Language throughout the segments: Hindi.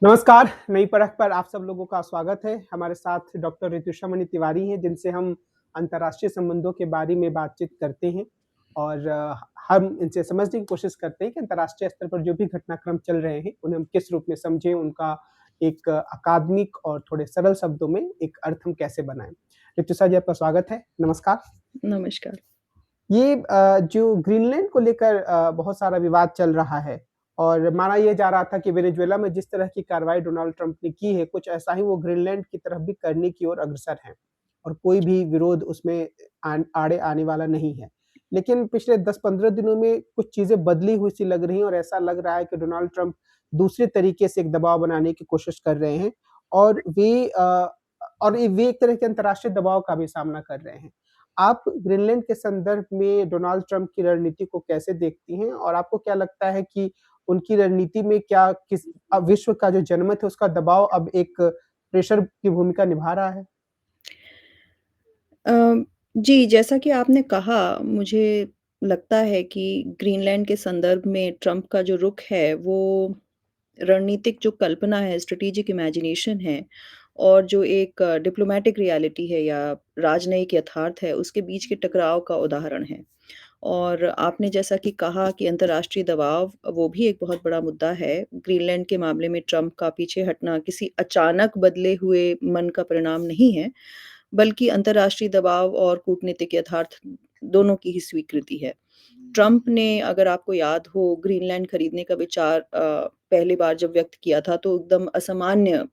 नमस्कार, नई परख पर आप सब लोगों का स्वागत है। हमारे साथ डॉक्टर ऋतुषामणि तिवारी हैं, जिनसे हम अंतर्राष्ट्रीय संबंधों के बारे में बातचीत करते हैं और हम इनसे समझने की कोशिश करते हैं कि अंतर्राष्ट्रीय स्तर पर जो भी घटनाक्रम चल रहे हैं, उन्हें हम किस रूप में समझें, उनका एक अकादमिक और थोड़े सरल शब्दों में एक अर्थ हम कैसे बनाएँ। ऋतुषा जी, आपका स्वागत है। नमस्कार। नमस्कार। ये जो ग्रीनलैंड को लेकर बहुत सारा विवाद चल रहा है और माना ये जा रहा था कि वेनेजुएला में जिस तरह की कार्रवाई डोनाल्ड ट्रंप ने की है, कुछ ऐसा ही वो ग्रीनलैंड की तरफ भी करने की ओर अग्रसर हैं और कोई भी विरोध उसमें आड़े आने वाला नहीं है। लेकिन पिछले 10-15 दिनों में कुछ चीज़ें बदली हुई सी लग रही हैं और ऐसा लग रहा है कि डोनाल्ड ट्रंप दूसरे तरीके से एक दबाव बनाने की कोशिश कर रहे हैं और वे एक तरह के अंतर्राष्ट्रीय दबाव का भी सामना कर रहे हैं। आप ग्रीनलैंड के संदर्भ में डोनाल्ड ट्रंप की रणनीति को कैसे देखती हैं? और आपको क्या लगता है कि उनकी रणनीति में विश्व का जो जनमत है उसका दबाव अब एक प्रेशर की भूमिका निभा रहा है? अ, जी, जैसा कि आपने कहा, मुझे लगता है कि ग्रीनलैंड के संदर्भ में ट्रंप का जो रुख है, वो रणनीतिक जो कल्पना है, स्ट्रैटेजिक इमेजिनेशन है और जो एक डिप्लोमैटिक रियलिटी है या राजनयिक यथार्थ है, उसके बीच के टकराव का उदाहरण है। और आपने जैसा कि कहा कि अंतर्राष्ट्रीय दबाव, वो भी एक बहुत बड़ा मुद्दा है। ग्रीनलैंड के मामले में ट्रंप का पीछे हटना किसी अचानक बदले हुए मन का परिणाम नहीं है, बल्कि अंतर्राष्ट्रीय दबाव और कूटनीतिक यथार्थ दोनों की ही स्वीकृति है। ट्रंप ने, अगर आपको याद हो, ग्रीनलैंड खरीदने का विचार पहली बार जब व्यक्त किया था तो एकदम असामान्य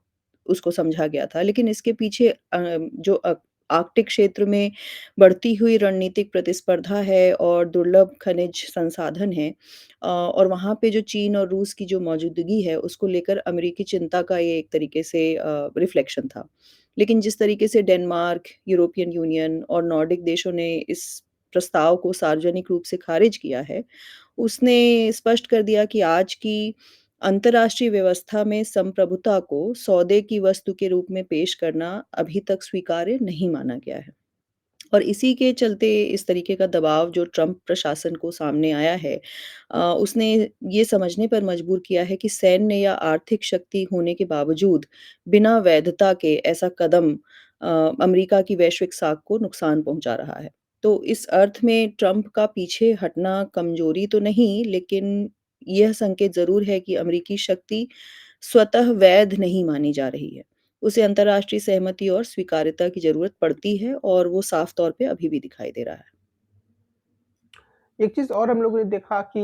उसको समझा गया था। लेकिन इसके पीछे जो आर्कटिक क्षेत्र में बढ़ती हुई रणनीतिक प्रतिस्पर्धा है और दुर्लभ खनिज संसाधन है, और वहाँ पे जो चीन और रूस की जो मौजूदगी है, उसको लेकर अमेरिकी चिंता का ये एक तरीके से रिफ्लेक्शन था। लेकिन जिस तरीके से डेनमार्क, यूरोपियन यूनियन और नॉर्डिक देशों ने इस प्रस्ताव को सार्वजनिक रूप से खारिज किया है, उसने स्पष्ट कर दिया कि आज की अंतर्राष्ट्रीय व्यवस्था में संप्रभुता को सौदे की वस्तु के रूप में पेश करना अभी तक स्वीकार्य नहीं माना गया है। और इसी के चलते इस तरीके का दबाव जो ट्रंप प्रशासन को सामने आया है, उसने ये समझने पर मजबूर किया है कि सैन्य या आर्थिक शक्ति होने के बावजूद बिना वैधता के ऐसा कदम अ, अमेरिका की वैश्विक साख को नुकसान पहुंचा रहा है। तो इस अर्थ में ट्रंप का पीछे हटना कमजोरी तो नहीं, लेकिन यह संकेत ज़रूर है कि अमेरिकी शक्ति स्वतः वैध नहीं मानी जा रही है। उसे अंतर्राष्ट्रीय सहमति और स्वीकार्यता की ज़रूरत पड़ती है और वो साफ तौर पे अभी भी दिखाई दे रहा है। एक चीज़ और हम लोगों ने देखा कि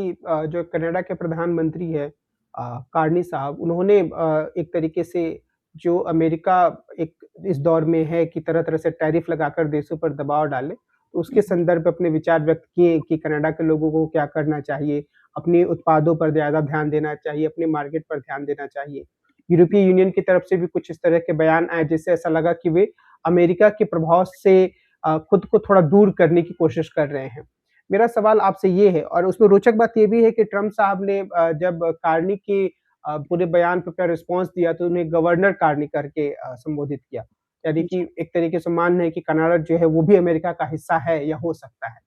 जो कनाडा के प्रधानमंत्री हैं कार्नी साहब, उन्होंने एक तरीके से जो अमेरिका एक इस दौर में है कि तरह-तरह से टैरिफ लगाकर देशों पर दबाव डाले, तो उसके हुँ, संदर्भ में अपने विचार व्यक्त किए कि कनाडा के लोगों को क्या करना चाहिए, अपने उत्पादों पर ज़्यादा ध्यान देना चाहिए, अपने मार्केट पर ध्यान देना चाहिए। यूरोपीय यूनियन की तरफ से भी कुछ इस तरह के बयान आए, जिससे ऐसा लगा कि वे अमेरिका के प्रभाव से खुद को थोड़ा दूर करने की कोशिश कर रहे हैं। मेरा सवाल आपसे ये है और उसमें रोचक बात ये भी है कि ट्रम्प साहब ने जब कार्नी के पूरे बयान पे अपना रिस्पॉन्स दिया तो उन्हें गवर्नर कार्नी करके संबोधित किया। यानी कि जी। एक तरीके से मान है कि कनाडा जो है वो भी अमेरिका का हिस्सा है या हो सकता है।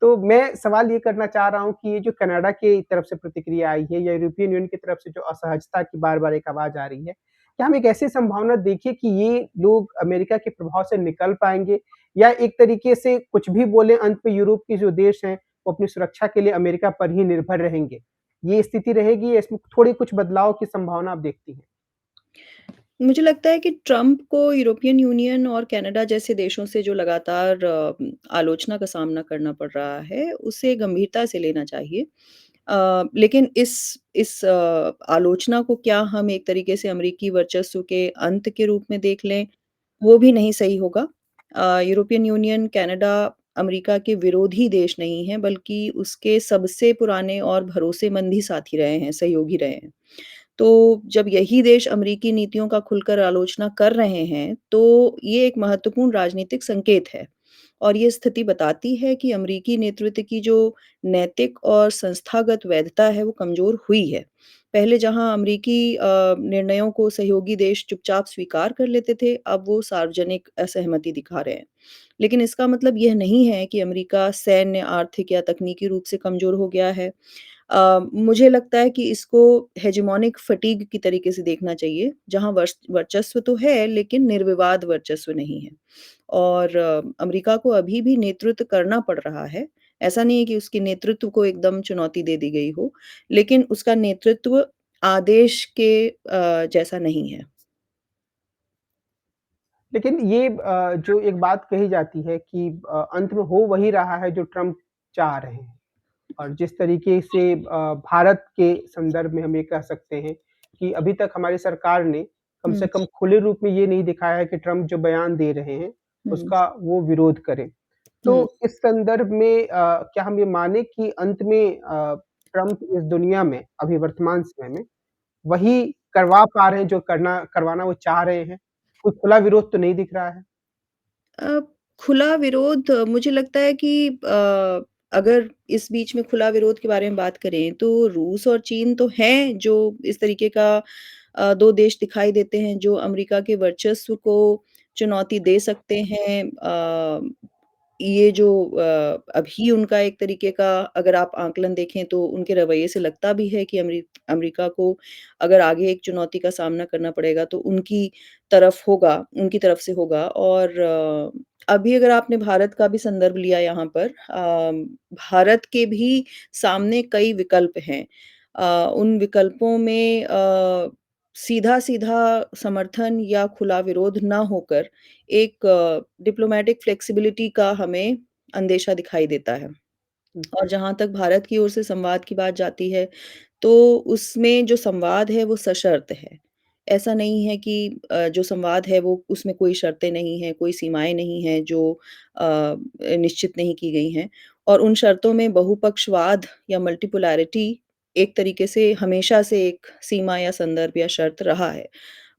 तो मैं सवाल ये करना चाह रहा हूँ कि ये जो कनाडा की तरफ से प्रतिक्रिया आई है या यूरोपियन यूनियन की तरफ से जो असहजता की बार-बार एक आवाज़ आ रही है, क्या हम एक ऐसी संभावना देखें कि ये लोग अमेरिका के प्रभाव से निकल पाएँगे या एक तरीके से कुछ भी बोले अंत में यूरोप के जो देश हैं, वो अपनी सुरक्षा के लिए अमेरिका पर ही निर्भर रहेंगे? ये स्थिति रहेगी या इसमें थोड़ी कुछ बदलाव की संभावना आप देखती हैं? मुझे लगता है कि ट्रंप को यूरोपियन यूनियन और कनाडा जैसे देशों से जो लगातार आलोचना का सामना करना पड़ रहा है, उसे गंभीरता से लेना चाहिए। लेकिन इस आलोचना को क्या हम एक तरीके से अमेरिकी वर्चस्व के अंत के रूप में देख लें, वो भी नहीं सही होगा। यूरोपियन यूनियन, कनाडा अमेरिका के विरोधी देश नहीं हैं, बल्कि उसके सबसे पुराने और भरोसेमंद ही साथी रहे हैं, सहयोगी रहे हैं। तो जब यही देश अमेरिकी नीतियों का खुलकर आलोचना कर रहे हैं, तो ये एक महत्वपूर्ण राजनीतिक संकेत है। और ये स्थिति बताती है कि अमेरिकी नेतृत्व की जो नैतिक और संस्थागत वैधता है, वो कमज़ोर हुई है। पहले जहाँ अमेरिकी निर्णयों को सहयोगी देश चुपचाप स्वीकार कर लेते थे, अब वो सार्वजनिक असहमति दिखा रहे हैं। लेकिन इसका मतलब यह नहीं है कि अमेरिका सैन्य, आर्थिक या तकनीकी रूप से कमज़ोर हो गया है। मुझे लगता है कि इसको हेजेमोनिक फटीग की तरीके से देखना चाहिए, जहाँ वर्चस्व तो है, लेकिन निर्विवाद वर्चस्व नहीं है। और अमेरिका को अभी भी नेतृत्व करना पड़ रहा है। ऐसा नहीं है कि उसके नेतृत्व को एकदम चुनौती दे दी गई हो, लेकिन उसका नेतृत्व आदेश के जैसा नहीं है। लेकिन ये जो एक बात कही जाती है कि अंत में हो वही रहा है जो ट्रम्प चाह रहे हैं। और जिस तरीके से भारत के संदर्भ में हम ये कह सकते हैं कि अभी तक हमारी सरकार ने कम हुँ, से कम खुले रूप में ये नहीं दिखाया है कि ट्रम्प जो बयान दे रहे हैं, हुँ, उसका वो विरोध करें। तो हुँ, इस संदर्भ में क्या हम ये माने कि अंत में ट्रम्प इस दुनिया में अभी वर्तमान समय में वही करवा पा रहे हैं जो करवाना वो चाह रहे हैं? कोई खुला विरोध तो नहीं दिख रहा है? अ, खुला विरोध मुझे लगता है कि अगर इस बीच में खुला विरोध के बारे में बात करें, तो रूस और चीन तो हैं, जो इस तरीके का 2 देश दिखाई देते हैं, जो अमेरिका के वर्चस्व को चुनौती दे सकते हैं। ये जो अभी उनका एक तरीके का अगर आप आकलन देखें, तो उनके रवैये से लगता भी है कि अमेरिका को अगर आगे एक चुनौती का सामना करना पड़ेगा, तो उनकी तरफ से होगा और अभी अगर आपने भारत का भी संदर्भ लिया यहाँ पर भारत के भी सामने कई विकल्प हैं। उन विकल्पों में सीधा-सीधा समर्थन या खुला विरोध ना होकर एक डिप्लोमैटिक फ्लेक्सिबिलिटी का हमें अंदेशा दिखाई देता है। और जी, जहाँ तक भारत की ओर से संवाद की बात जाती है, तो उसमें जो संवाद है वो सशर्त है। ऐसा नहीं है कि जो संवाद है वो उसमें कोई शर्तें नहीं हैं, कोई सीमाएँ नहीं हैं जो निश्चित नहीं की गई हैं और उन शर्तों में बहुपक्षवाद या मल्टीपोलैरिटी एक तरीके से हमेशा से एक सीमा या संदर्भ या शर्त रहा है।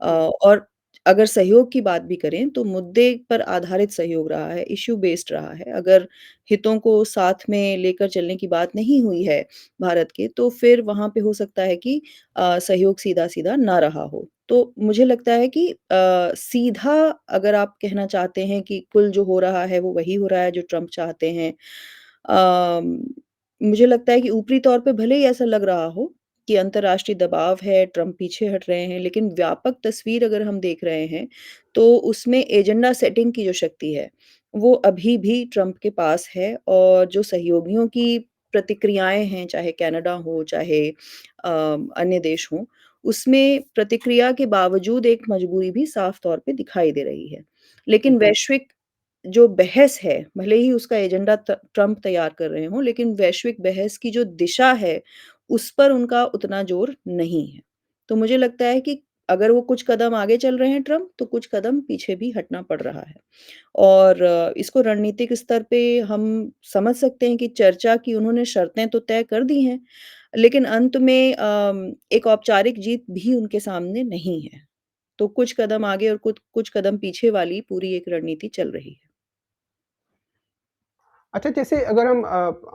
और अगर सहयोग की बात भी करें तो मुद्दे पर आधारित सहयोग रहा है, इश्यू बेस्ड रहा है। अगर हितों को साथ में लेकर चलने की बात नहीं हुई है भारत के, तो फिर वहाँ पे हो सकता है कि सहयोग सीधा-सीधा ना रहा हो। तो मुझे लगता है कि सीधा अगर आप कहना चाहते हैं कि कुल जो हो रहा है, वो वही हो रहा है जो ट्रम्प चाहते हैं। अम, मुझे लगता है कि ऊपरी तौर पे भले ही ऐसा लग रहा हो कि अंतर्राष्ट्रीय दबाव है, ट्रम्प पीछे हट रहे हैं, लेकिन व्यापक तस्वीर अगर हम देख रहे हैं, तो उसमें एजेंडा सेटिंग की जो शक्ति है, वो अभी भी ट्रम्प के पास है और जो सहयोगियों की प्रतिक्रियाएँ हैं, चाहे कनाडा हो, चाहे अन्य देश हों, उसमें प्रतिक्रिया के बावजूद एक मजबूरी भी साफ तौर पे दिखाई दे रही है। लेकिन जी। वैश्विक जो बहस है, भले ही उसका एजेंडा ट्रम्प तैयार कर रहे हों, लेकिन वैश्विक बहस की जो दिशा है, उस पर उनका उतना ज़ोर नहीं है। तो मुझे लगता है कि अगर वो कुछ कदम आगे चल रहे हैं ट्रम्प, तो कुछ कदम पीछे भी हटना पड़ रहा है। और इसको रणनीतिक स्तर पे हम समझ सकते हैं कि चर्चा की उन्होंने शर्तें तो तय कर दी हैं, लेकिन अंत में एक औपचारिक जीत भी उनके सामने नहीं है। तो कुछ कदम आगे और कुछ कुछ कदम पीछे वाली पूरी एक रणनीति चल रही है। अच्छा, जैसे अगर हम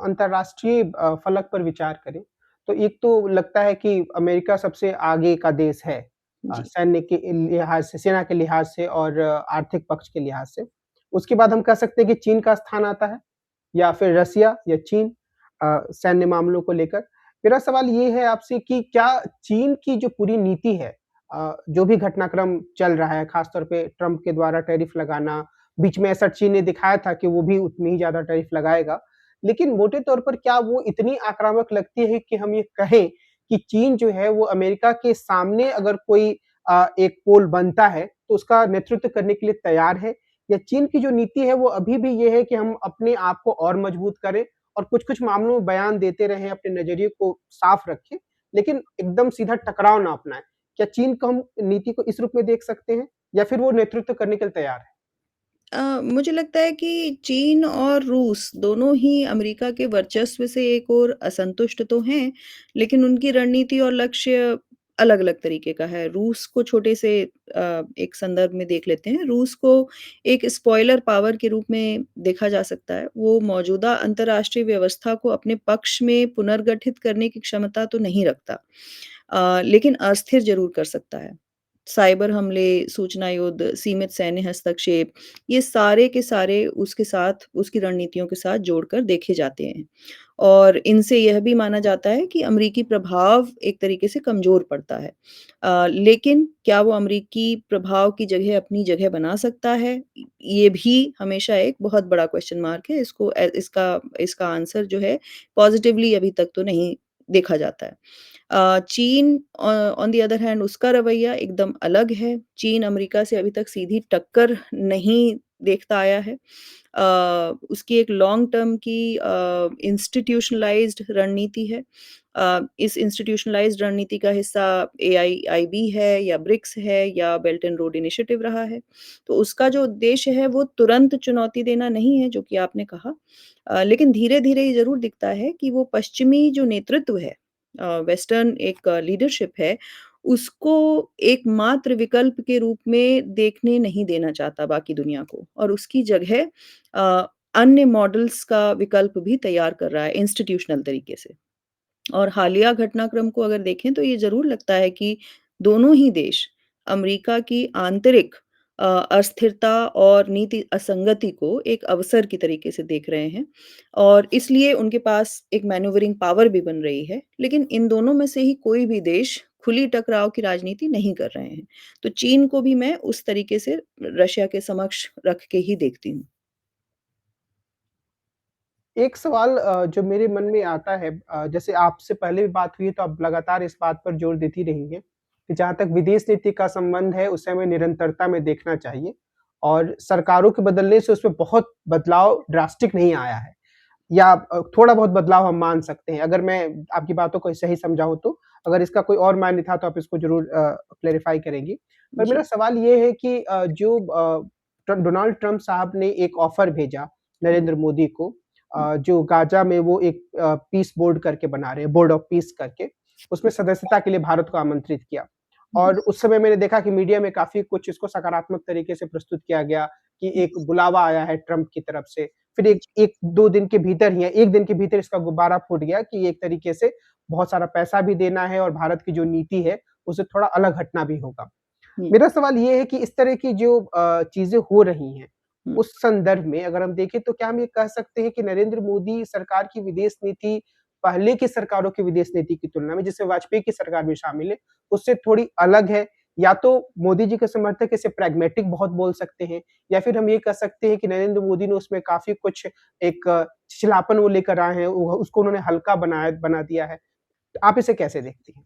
अंतर्राष्ट्रीय फलक पर विचार करें, तो एक तो लगता है कि अमेरिका सबसे आगे का देश है जी। सैन्य के लिहाज़ से, सेना के लिहाज़ से और आर्थिक पक्ष के लिहाज़ से। उसके बाद हम कह सकते हैं कि चीन का स्थान आता है या फिर रसिया या चीन सैन्य मामलों को लेकर। मेरा सवाल ये है आपसे कि क्या चीन की जो पूरी नीति है जो भी घटनाक्रम चल रहा है, ख़ास तौर पे ट्रम्प के द्वारा टैरिफ लगाना, बीच में ऐसा चीन ने दिखाया था कि वो भी उतनी ही ज़्यादा टैरिफ लगाएगा। लेकिन मोटे तौर पर क्या वो इतनी आक्रामक लगती है कि हम ये कहें कि चीन जो है वो अमेरिका के सामने अगर कोई एक पोल बनता है, तो उसका नेतृत्व करने के लिए तैयार है? या चीन की जो नीति है वो अभी भी ये है कि हम अपने आप को और मजबूत करें और कुछ-कुछ मामलों में बयान देते रहें, अपने नज़रिए को साफ रखें, लेकिन एकदम सीधा टकराव ना अपनाएँ? क्या चीन को हम नीति को इस रूप में देख सकते हैं या फिर वो नेतृत्व करने के लिए तैयार है? मुझे लगता है कि चीन और रूस दोनों ही अमेरिका के वर्चस्व से एक ओर असंतुष्ट तो हैं, लेकिन उनकी रणनीति और लक्ष्य अलग-अलग तरीके का है। रूस को छोटे से एक संदर्भ में देख लेते हैं। रूस को एक स्पॉइलर पावर के रूप में देखा जा सकता है। वो मौजूदा अंतर्राष्ट्रीय व्यवस्था को अपने पक्ष में पुनर्गठित करने की क्षमता तो नहीं रखता। लेकिन अस्थिर ज़रूर कर सकता है। साइबर हमले, सूचना युद्ध, सीमित सैन्य हस्तक्षेप ये सारे के सारे उसके साथ उसकी रणनीतियों के साथ जोड़कर देखे जाते हैं। और इनसे यह भी माना जाता है कि अमरीकी प्रभाव एक तरीके से कमज़ोर पड़ता है। लेकिन क्या वो अमरीकी प्रभाव की जगह अपनी जगह बना सकता है? ये भी हमेशा एक बहुत बड़ा क्वेश्चन मार्क है। इसका इसका आंसर जो है पॉज़िटिवली अभी तक तो नहीं देखा जाता है। चीन ऑन द अदर हैंड उसका रवैया एकदम अलग है। चीन अमेरिका से अभी तक सीधी टक्कर नहीं देखता आया है। उसकी एक लॉन्ग टर्म की इंस्टीट्यूशनलाइज़्ड रणनीति है। इस इंस्टीट्यूशनलाइज़्ड रणनीति का हिस्सा एआईआईबी है या ब्रिक्स है या बेल्ट एंड रोड इनिशिएटिव रहा है। तो उसका जो उद्देश्य है वो तुरंत चुनौती देना नहीं है जो कि आपने कहा। लेकिन धीरे-धीरे ये ज़रूर दिखता है कि वो पश्चिमी जो नेतृत्व है वेस्टर्न एक लीडरशिप है, उसको एकमात्र विकल्प के रूप में देखने नहीं देना चाहता बाकी दुनिया को और उसकी जगह अन्य मॉडल्स का विकल्प भी तैयार कर रहा है इंस्टीट्यूशनल तरीके से। और हालिया घटनाक्रम को अगर देखें तो ये ज़रूर लगता है कि दोनों ही देश अमेरिका की आंतरिक अस्थिरता और नीति असंगति को एक अवसर की तरीके से देख रहे हैं और इसलिए उनके पास एक मैन्यूवरिंग पावर भी बन रही है। लेकिन इन दोनों में से ही कोई भी देश खुली टकराव की राजनीति नहीं कर रहे हैं। तो चीन को भी मैं उस तरीके से रशिया के समक्ष रख के ही देखती हूँ। एक सवाल जो मेरे मन में आता है, जैसे आपसे पहले भी बात हुई है तो आप लगातार इस बात पर जोर देती रही हैं, कि जहाँ तक विदेश नीति का संबंध है उसे हमें निरंतरता में देखना चाहिए और सरकारों के बदलने से उसमें बहुत बदलाव ड्रास्टिक नहीं आया है या थोड़ा बहुत बदलाव हम मान सकते हैं। अगर मैं आपकी बातों को सही समझा हूँ तो, अगर इसका कोई और मायने था तो आप इसको ज़रूर क्लैरिफ़ाई करेंगी। पर मेरा जी। सवाल ये है कि जो डोनाल्ड ट्रम्प साहब ने एक ऑफ़र भेजा हुँ, नरेंद्र मोदी को, हुँ, जो गाज़ा में वो एक पीस बोर्ड करके बना रहे हैं, बोर्ड ऑफ पीस करके, उसमें सदस्यता के लिए भारत को आमंत्रित किया। हुँ, और उस समय मैंने देखा कि मीडिया में काफ़ी कुछ इसको सकारात्मक तरीके से प्रस्तुत किया गया कि हुँ, एक बुलावा आया है ट्रम्प की तरफ से। फिर एक जी, 1-2 दिन के भीतर ही, 1 दिन के भीतर इसका गुब्बारा फूट गया कि एक तरीके से बहुत सारा पैसा भी देना है और भारत की जो नीति है, उससे थोड़ा अलग हटना भी होगा। हुँ, मेरा सवाल ये है कि इस तरह की जो चीज़ें हो रही हैं, हुँ। उस संदर्भ में अगर हम देखें तो क्या हम ये कह सकते हैं कि नरेंद्र मोदी सरकार की विदेश नीति पहले की सरकारों की विदेश नीति की तुलना में, जिसमें वाजपेयी की सरकार भी शामिल है, उससे थोड़ी अलग है? या तो मोदी जी के समर्थक इसे प्रैग्मैटिक बहुत बोल सकते हैं, या फिर हम ये कह सकते हैं कि नरेंद्र मोदी ने उसमें काफ़ी कुछ एक छिछलापन वो लेकर आए हैं, वो उसको उन्होंने हल्का बना दिया है। तो आप इसे कैसे देखती हैं?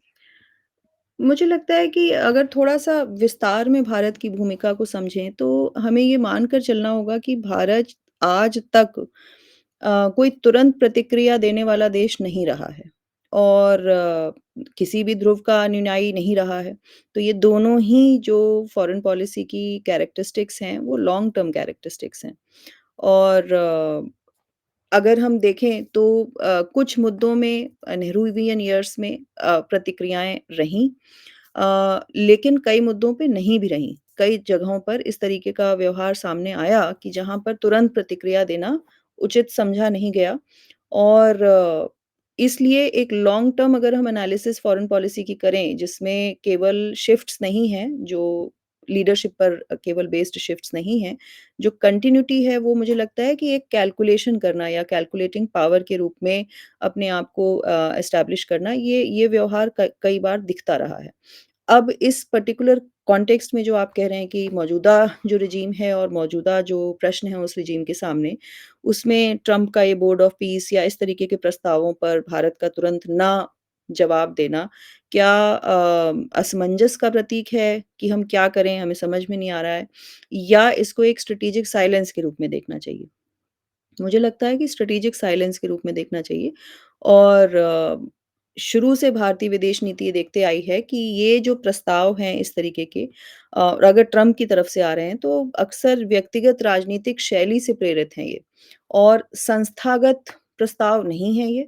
मुझे लगता है कि अगर थोड़ा-सा विस्तार में भारत की भूमिका को समझें, तो हमें ये मानकर चलना होगा कि भारत आज तक कोई तुरंत प्रतिक्रिया देने वाला देश नहीं रहा है और किसी भी ध्रुव का अनुयायी नहीं रहा है। तो ये दोनों ही जो फ़ॉरेन पॉलिसी की कैरेक्टरिस्टिक्स हैं, वो लॉन्ग टर्म कैरेक्टरिस्टिक्स हैं और अगर हम देखें तो कुछ मुद्दों में नेहरूवियन ईयर्स में प्रतिक्रियाएँ रहीं लेकिन कई मुद्दों पे नहीं भी रहीं। कई जगहों पर इस तरीके का व्यवहार सामने आया कि जहाँ पर तुरंत प्रतिक्रिया देना उचित समझा नहीं गया और इसलिए एक लॉन्ग टर्म अगर हम एनालिसिस फॉरेन पॉलिसी की करें, जिसमें केवल शिफ्ट्स नहीं हैं, जो लीडरशिप पर केवल बेस्ड शिफ्ट्स नहीं हैं, जो कंटिन्यूटी है वो मुझे लगता है कि एक कैलकुलेशन करना या कैलकुलेटिंग पावर के रूप में अपने आप को एस्टैब्लिश करना ये व्यवहार कई बार दिखता रहा है। अब इस पर्टिकुलर कॉन्टेक्स्ट में जो आप कह रहे हैं कि मौजूदा जो रिजीम है और मौजूदा जो प्रश्न है उस रिजीम के सामने, उसमें ट्रम्प का ये बोर्ड ऑफ पीस या इस तरीके के प्रस्तावों पर भारत का तुरंत ना जवाब देना, क्या असमंजस का प्रतीक है कि हम क्या करें, हमें समझ में नहीं आ रहा है या इसको एक स्ट्रैटेजिक साइलेंस के रूप में देखना चाहिए? मुझे लगता है कि स्ट्रैटेजिक साइलेंस के रूप में देखना चाहिए और शुरू से भारतीय विदेश नीति ये देखते आई है कि ये जो प्रस्ताव हैं इस तरीके के और अगर ट्रम्प की तरफ से आ रहे हैं तो अक्सर व्यक्तिगत राजनीतिक शैली से प्रेरित हैं ये और संस्थागत प्रस्ताव नहीं है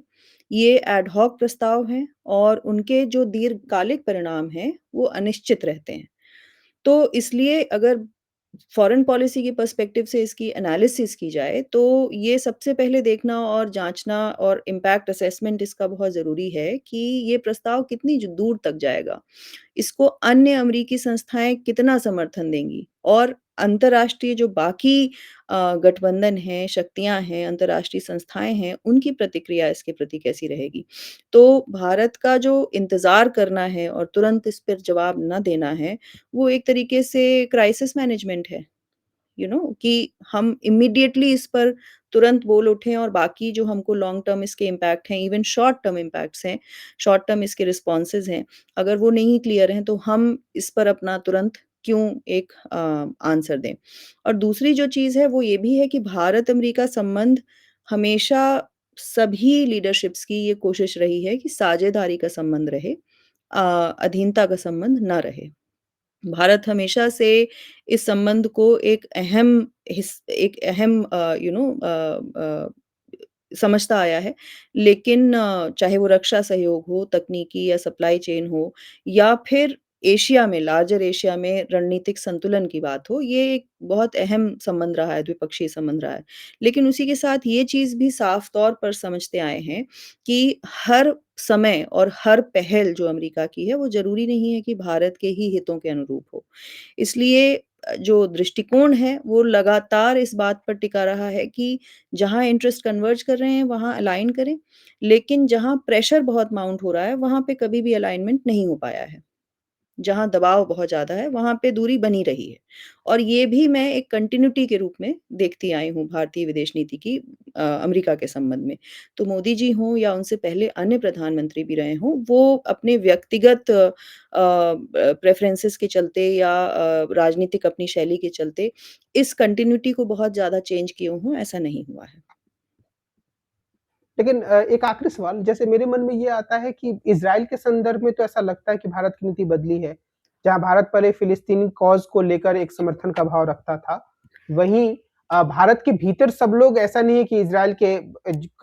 ये एड हॉक प्रस्ताव हैं और उनके जो दीर्घकालिक परिणाम हैं वो अनिश्चित रहते हैं। तो इसलिए अगर फ़ॉरेन पॉलिसी के पर्सपेक्टिव से इसकी एनालिसिस की जाए, तो ये सबसे पहले देखना और जाँचना और इम्पैक्ट असेसमेंट इसका बहुत ज़रूरी है कि ये प्रस्ताव कितनी ज दूर तक जाएगा। इसको अन्य अमरीकी संस्थाएँ कितना समर्थन देंगी? और अंतर्राष्ट्रीय जो बाकी गठबंधन हैं, शक्तियाँ हैं, अंतर्राष्ट्रीय संस्थाएँ हैं, उनकी प्रतिक्रिया इसके प्रति कैसी रहेगी? तो भारत का जो इंतज़ार करना है और तुरंत इस पर जवाब ना देना है, वो एक तरीके से क्राइसिस मैनेजमेंट है। कि हम इमीडिएटली इस पर तुरंत बोल उठें और बाकी जो हमको लॉन्ग टर्म इसके इम्पैक्ट हैं, इवन शॉर्ट टर्म इम्पैक्ट्स हैं, शॉर्ट टर्म इसके रिस्पॉन्सेज़ हैं, अगर वो नहीं क्लियर हैं, तो हम इस पर अपना तुरंत क्यों एक आंसर दें। और दूसरी जो चीज़ है, वो ये भी है कि भारत-अमेरिका संबंध हमेशा सभी लीडरशिप्स की ये कोशिश रही है कि साझेदारी का संबंध रहे, अधीनता का संबंध ना रहे। भारत हमेशा से इस संबंध को एक अहम समझता आया है। लेकिन चाहे वो रक्षा सहयोग हो, तकनीकी या सप्लाई चेन हो या फिर एशिया में लार्जर एशिया में रणनीतिक संतुलन की बात हो, ये एक बहुत अहम संबंध रहा है, द्विपक्षीय संबंध रहा है। लेकिन उसी के साथ ये चीज़ भी साफ तौर पर समझते आए हैं कि हर समय और हर पहल जो अमेरिका की है, वो ज़रूरी नहीं है कि भारत के ही हितों के अनुरूप हो। इसलिए जो दृष्टिकोण है, वो लगातार इस बात पर टिका रहा है कि जहाँ इंटरेस्ट कन्वर्ज कर रहे हैं, वहाँ अलाइन करें, लेकिन जहाँ प्रेशर बहुत माउंट हो रहा है, वहाँ पे कभी भी अलाइनमेंट नहीं हो पाया है। जहाँ दबाव बहुत ज़्यादा है, वहाँ पे दूरी बनी रही है। और ये भी मैं एक कंटिन्यूटी के रूप में देखती आई हूँ भारतीय विदेश नीति की अमेरिका के संबंध में। तो मोदी जी हों या उनसे पहले अन्य प्रधानमंत्री भी रहे हों, वो अपने व्यक्तिगत प्रेफ़रेंसेस के चलते या राजनीतिक अपनी शैली के चलते इस कंटिन्यूटी को बहुत ज़्यादा चेंज किए हों, ऐसा नहीं हुआ है। लेकिन एक आखिरी सवाल, जैसे मेरे मन में ये आता है कि इज़राइल के संदर्भ में तो ऐसा लगता है कि भारत की नीति बदली है। जहाँ भारत पहले फ़िलिस्तीनी कॉज़ को लेकर एक समर्थन का भाव रखता था, वहीं भारत के भीतर सब लोग ऐसा नहीं है कि इज़राइल के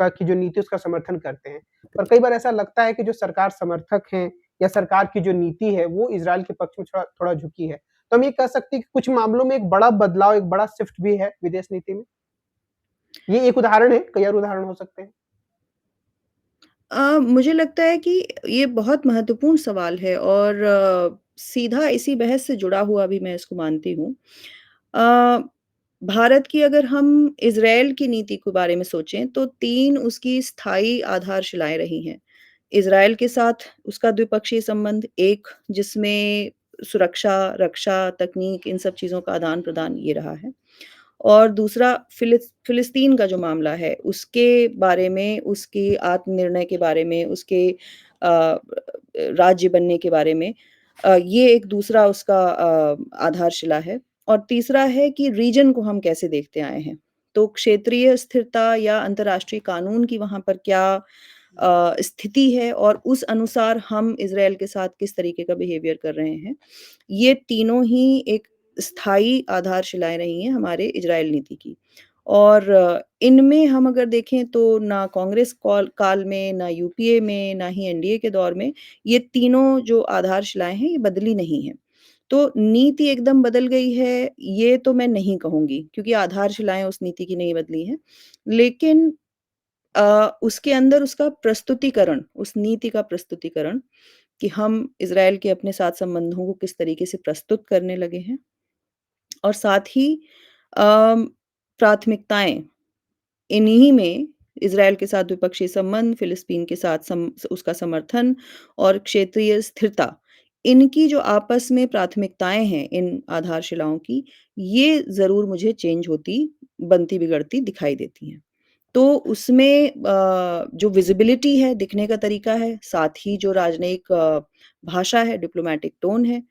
की जो नीति है उसका समर्थन करते हैं। पर कई बार ऐसा लगता है कि जो सरकार समर्थक हैं या सरकार की जो नीति है, वो इज़राइल के पक्ष में थोड़ा थोड़ा झुकी है। तो हम ये कह सकते हैं कि कुछ मामलों में एक बड़ा बदलाव, एक बड़ा शिफ्ट भी है विदेश नीति में? ये एक उदाहरण है, कई और उदाहरण हो सकते हैं। मुझे लगता है कि ये बहुत महत्वपूर्ण सवाल है और सीधा इसी बहस से जुड़ा हुआ भी मैं इसको मानती हूँ। अ, भारत की अगर हम इज़राइल की नीति के बारे में सोचें तो 3 उसकी स्थायी आधारशिलाएँ रही हैं। इज़राइल के साथ उसका द्विपक्षीय संबंध, एक जिसमें सुरक्षा, रक्षा, तकनीक इन सब चीज़ों का आदान-प्रदान ये रहा है। और दूसरा फ़िलिस्तीन का जो मामला है, उसके बारे में, उसकी आत्मनिर्णय के बारे में, उसके राज्य बनने के बारे में ये एक दूसरा उसका आधारशिला है। और तीसरा है कि रीजन को हम कैसे देखते आए हैं। तो क्षेत्रीय स्थिरता या अंतर्राष्ट्रीय कानून की वहाँ पर क्या स्थिति है और उस अनुसार हम इज़राइल के साथ किस तरीके का बिहेवियर कर रहे हैं। ये तीनों ही एक स्थायी आधारशिलाएँ रही हैं हमारे इज़राइल नीति की। और इनमें हम अगर देखें तो ना कांग्रेस कॉल काल में, ना यूपीए में, ना ही एनडीए के दौर में ये तीनों जो आधारशिलाएँ हैं, ये बदली नहीं हैं। तो नीति एकदम बदल गई है, ये तो मैं नहीं कहूँगी क्योंकि आधारशिलाएँ उस नीति की नहीं बदली हैं। लेकिन उसके अंदर उसका प्रस्तुतिकरण, उस नीति का प्रस्तुतिकरण कि हम इज़राइल के अपने साथ संबंधों को किस तरीके से प्रस्तुत करने लगे हैं और साथ ही अम, प्राथमिकताएँ इन्हीं में इज़राइल के साथ द्विपक्षीय संबंध, फ़िलिस्तीन के साथ उसका समर्थन और क्षेत्रीय स्थिरता, इनकी जो आपस में प्राथमिकताएँ हैं इन आधारशिलाओं की, ये ज़रूर मुझे चेंज होती, बनती-बिगड़ती दिखाई देती हैं। तो उसमें जो विज़िबिलिटी है, दिखने का तरीका है, साथ ही जो राजनयिक भाषा है, डिप्लोमैटिक टोन है,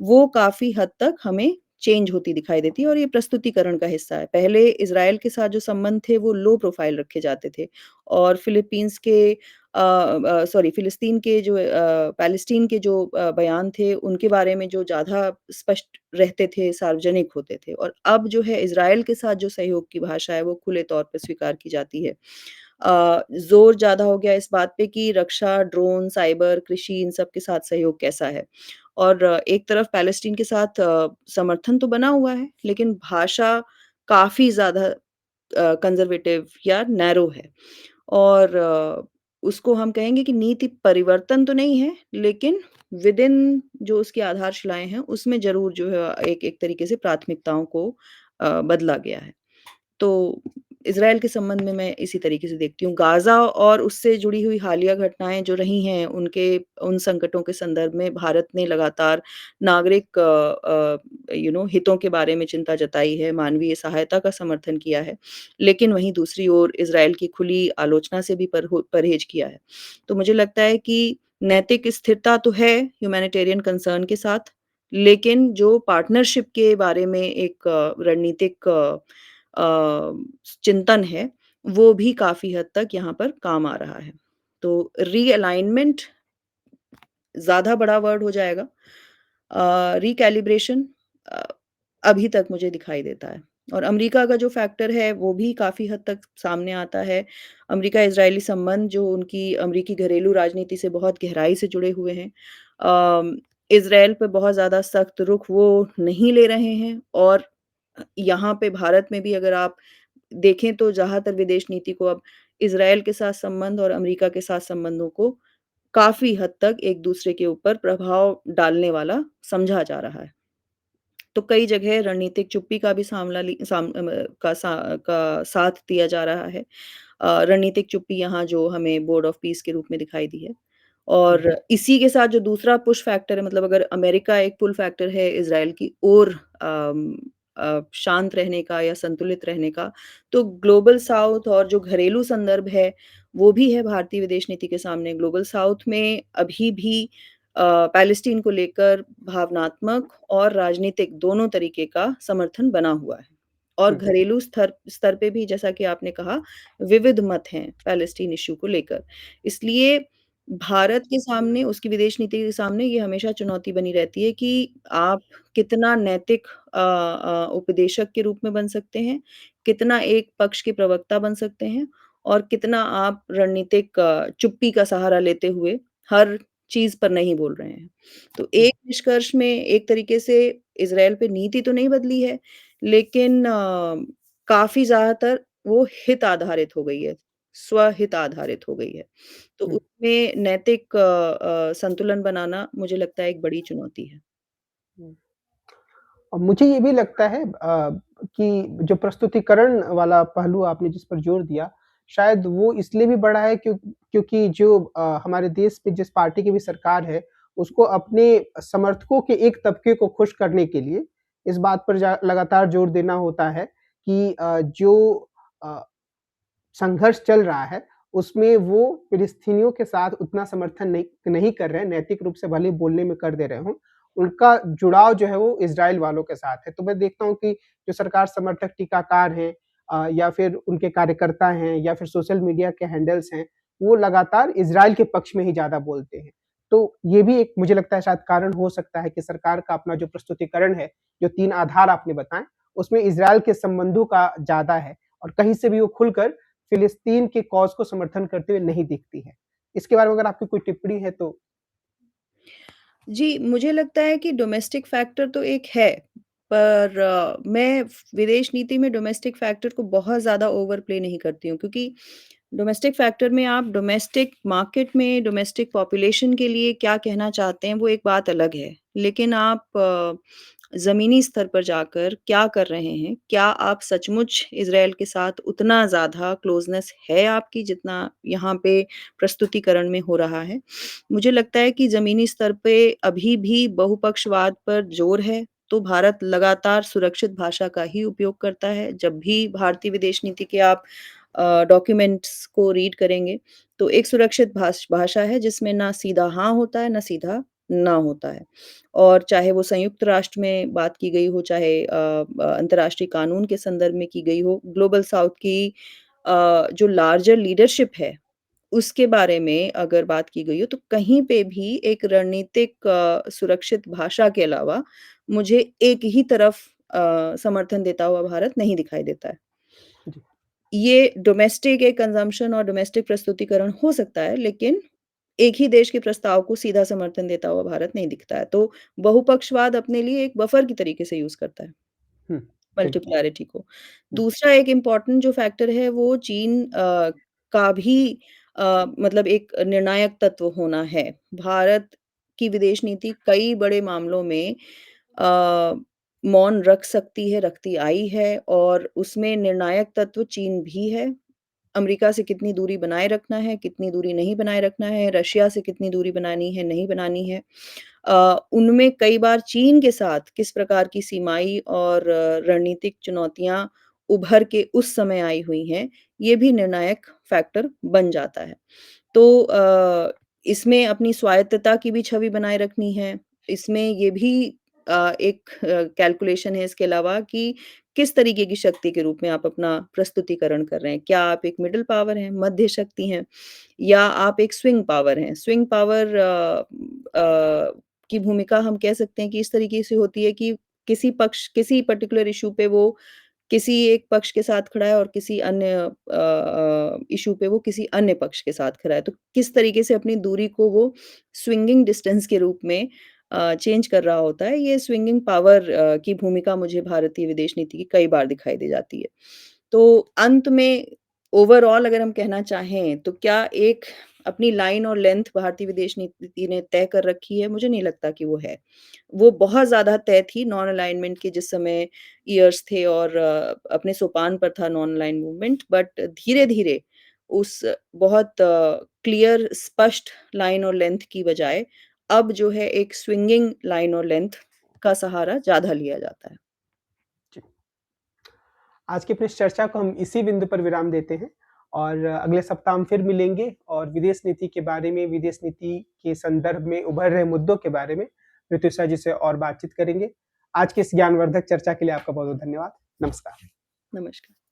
वो काफ़ी हद तक हमें चेंज होती दिखाई देती है और ये प्रस्तुतिकरण का हिस्सा है। पहले इज़राइल के साथ जो संबंध थे, वो लो प्रोफ़ाइल रखे जाते थे और फ़िलिस्तीन के जो पैलेस्टीन के जो बयान थे, उनके बारे में जो ज़्यादा स्पष्ट रहते थे, सार्वजनिक होते थे और अब जो है इज़राइल के साथ जो सहयोग की भाषा है, वो खुले तौर पे स्वीकार की जाती है। ज़ोर ज़्यादा हो गया इस बात पे कि रक्षा, ड्रोन, साइबर, कृषि इन सब के साथ सहयोग कैसा है? और एक तरफ पैलेस्टीन के साथ समर्थन तो बना हुआ है, लेकिन भाषा काफ़ी ज़्यादा कंज़र्वेटिव या नैरो है और उसको हम कहेंगे कि नीति परिवर्तन तो नहीं है, लेकिन विदिन जो उसकी आधारशिलाएँ हैं, उसमें ज़रूर जो है एक एक तरीके से प्राथमिकताओं को बदला गया है। तो इज़राइल के संबंध में मैं इसी तरीके से देखती हूँ। गाज़ा और उससे जुड़ी हुई हालिया घटनाएँ जो रही हैं, उनके उन संकटों के संदर्भ में भारत ने लगातार नागरिक हितों के बारे में चिंता जताई है, मानवीय सहायता का समर्थन किया है। लेकिन वहीं दूसरी ओर इज़राइल की खुली आलोचना से भी परहेज़ किया है। तो मुझे लगता है कि नैतिक स्थिरता तो है ह्यूमैनिटेरियन कंसर्न के साथ, लेकिन जो पार्टनरशिप के बारे में एक रणनीतिक चिंतन है, वो भी काफ़ी हद तक यहाँ पर काम आ रहा है। तो रीअलाइनमेंट ज़्यादा बड़ा वर्ड हो जाएगा। रिकैलिब्रेशन अ, अभी तक मुझे दिखाई देता है और अमेरिका का जो फैक्टर है, वो भी काफ़ी हद तक सामने आता है। अमेरिका-इज़राइली संबंध जो उनकी अमरीकी घरेलू राजनीति से बहुत गहराई से जुड़े हुए हैं। इज़राइल पे बहुत ज़्यादा सख्त रुख वो नहीं ले रहे हैं और यहाँ पे भारत में भी अगर आप देखें तो जहाँतर विदेश नीति को अब इज़राइल के साथ संबंध और अमेरिका के साथ संबंधों को काफ़ी हद तक एक-दूसरे के ऊपर प्रभाव डालने वाला समझा जा रहा है। तो कई जगह रणनीतिक चुप्पी का भी सामला ली साम अम, का सा का साथ दिया जा रहा है। रणनीतिक चुप्पी यहाँ जो हमें बोर्ड ऑफ पीस के रूप में दिखाई दी है। हुँ, और इसी के साथ जो दूसरा पुश फैक्टर है मतलब अगर अमेरिका एक पुल फैक्टर है इज़राइल की ओर शांत रहने का या संतुलित रहने का, तो ग्लोबल साउथ और जो घरेलू संदर्भ है, वो भी है भारतीय विदेश नीति के सामने। ग्लोबल साउथ में अभी भी पैलेस्टीन को लेकर भावनात्मक और राजनीतिक दोनों तरीके का समर्थन बना हुआ है। और हुँ, घरेलू स्तर स्तर पे भी जैसा कि आपने कहा, विविध मत हैं पैलेस्टीन इश्यू को लेकर। इसलिए भारत के सामने, उसकी विदेश नीति के सामने ये हमेशा चुनौती बनी रहती है कि आप कितना नैतिक उपदेशक के रूप में बन सकते हैं, कितना एक पक्ष के प्रवक्ता बन सकते हैं और कितना आप रणनीतिक चुप्पी का सहारा लेते हुए हर चीज़ पर नहीं बोल रहे हैं। तो हुँ, एक निष्कर्ष में एक तरीके से इज़राइल पे नीति तो नहीं बदली है, लेकिन काफ़ी ज़्यादातर वो हित आधारित हो गई है, स्वहित आधारित हो गई है। तो हुँ, उसमें नैतिक संतुलन बनाना मुझे लगता है एक बड़ी चुनौती है। हुँ। और मुझे ये भी लगता है कि जो प्रस्तुतिकरण वाला पहलू आपने जिस पर ज़ोर दिया, शायद वो इसलिए भी बढ़ा है क्योंकि जो हमारे देश में जिस पार्टी की भी सरकार है, उसको अपने समर्थकों के एक तबके को खुश करने के लिए इस बात पर लगातार ज़ोर देना होता है कि जो अ, संघर्ष चल रहा है, उसमें वो फिलिस्तीनियों के साथ उतना समर्थन नहीं नहीं कर रहे हैं, नैतिक रूप से भले ही बोलने में कर दे रहे हों। उनका जुड़ाव जो है वो इज़राइल वालों के साथ है। तो मैं देखता हूँ कि जो सरकार समर्थक टीकाकार हैं या फिर उनके कार्यकर्ता हैं या फिर सोशल मीडिया के हैंडल्स हैं, वो लगातार इज़राइल के पक्ष में ही ज़्यादा बोलते हैं। तो ये भी एक मुझे लगता है शायद कारण हो सकता है कि सरकार का अपना जो प्रस्तुतिकरण है, जो 3 आधार आपने बताएँ, उसमें इज़राइल के संबंधों का ज़्यादा है और कहीं से भी वो खुलकर फ़िलिस्तीन के कॉज़ को समर्थन करते हुए नहीं दिखती है। इसके बारे में अगर आपकी कोई टिप्पणी है तो? जी, मुझे लगता है कि डोमेस्टिक फैक्टर तो एक है, पर मैं विदेश नीति में डोमेस्टिक फैक्टर को बहुत ज़्यादा ओवरप्ले नहीं करती हूँ क्योंकि डोमेस्टिक फैक्टर में आप डोमेस्टिक मार्केट में डोमेस्टिक पॉपुलेशन के लिए क्या कहना चाहते हैं, वो एक बात अलग है। लेकिन आप ज़मीनी स्तर पर जाकर क्या कर रहे हैं? क्या आप सचमुच इज़राइल के साथ उतना ज़्यादा क्लोज़नेस है आपकी जितना यहाँ पे प्रस्तुतिकरण में हो रहा है? मुझे लगता है कि ज़मीनी स्तर पे अभी भी बहुपक्षवाद पर ज़ोर है, तो भारत लगातार सुरक्षित भाषा का ही उपयोग करता है। जब भी भारतीय विदेश नीति के आप डॉक्यूमेंट्स को रीड करेंगे, तो एक सुरक्षित भाषा है जिसमें ना सीधा हाँ होता है, ना सीधा ना होता है। और चाहे वो संयुक्त राष्ट्र में बात की गई हो, चाहे अंतर्राष्ट्रीय कानून के संदर्भ में की गई हो, ग्लोबल साउथ की जो लार्जर लीडरशिप है उसके बारे में अगर बात की गई हो, तो कहीं पे भी एक रणनीतिक सुरक्षित भाषा के अलावा मुझे एक ही तरफ समर्थन देता हुआ भारत नहीं दिखाई देता है। जी। ये डोमेस्टिक एक कंज़म्पशन और डोमेस्टिक प्रस्तुतिकरण हो सकता है, लेकिन एक ही देश के प्रस्ताव को सीधा समर्थन देता हुआ भारत नहीं दिखता है। तो बहुपक्षवाद अपने लिए एक बफर की तरीके से यूज़ करता है, हुँ, बिल्कुल। मल्टीपोलैरिटी को। हुँ, दूसरा एक इम्पोर्टेंट जो फैक्टर है वो चीन का भी मतलब एक निर्णायक तत्व होना है। भारत की विदेश नीति कई बड़े मामलों में अ, मौन रख सकती है, रखती आई है और उसमें निर्णायक तत्व चीन भी है। अमेरिका से कितनी दूरी बनाए रखना है, कितनी दूरी नहीं बनाए रखना है, रशिया से कितनी दूरी बनानी है, नहीं बनानी है। उनमें कई बार चीन के साथ किस प्रकार की सीमाई और रणनीतिक चुनौतियाँ उभर के उस समय आई हुई हैं, ये भी निर्णायक फैक्टर बन जाता है। तो इसमें अपनी स्वायत्तता की भी छवि बनाए रखनी है। इसमें ये भी एक कैलकुलेशन है इसके अलावा कि किस तरीके की शक्ति के रूप में आप अपना प्रस्तुतिकरण कर रहे हैं। क्या आप एक मिडल पावर हैं, मध्य शक्ति हैं या आप एक स्विंग पावर हैं? स्विंग पावर की भूमिका हम कह सकते हैं कि इस तरीके से होती है कि किसी पर्टिकुलर इश्यू पे वो किसी एक पक्ष के साथ खड़ा है और किसी अन्य इश्यू पे वो किसी अन्य पक्ष के साथ खड़ा है। तो किस तरीके से अपनी दूरी को वो स्विंगिंग डिस्टेंस के रूप में चेंज कर रहा होता है, ये स्विंगिंग पावर की भूमिका मुझे भारतीय विदेश नीति की कई बार दिखाई दे जाती है। तो अंत में ओवरऑल अगर हम कहना चाहें, तो क्या एक अपनी लाइन और लेंथ भारतीय विदेश नीति ने तय कर रखी है? मुझे नहीं लगता कि वो है। वो बहुत ज़्यादा तय थी नॉन अलाइनमेंट के जिस समय ईयर्स थे और अपने सोपान पर था नॉन अलाइन मूवमेंट बट धीरे-धीरे उस बहुत क्लियर स्पष्ट लाइन और लेंथ की बजाय अब जो है एक स्विंगिंग लाइन और लेंथ का सहारा ज़्यादा लिया जाता है। जी। आज की अपनी इस चर्चा को हम इसी बिंदु पर विराम देते हैं और अगले सप्ताह हम फिर मिलेंगे और विदेश नीति के बारे में, विदेश नीति के संदर्भ में उभर रहे मुद्दों के बारे में ऋतुषा जी से और बातचीत करेंगे। आज की इस ज्ञानवर्धक चर्चा के लिए आपका बहुत-बहुत धन्यवाद। नमस्कार। नमस्कार।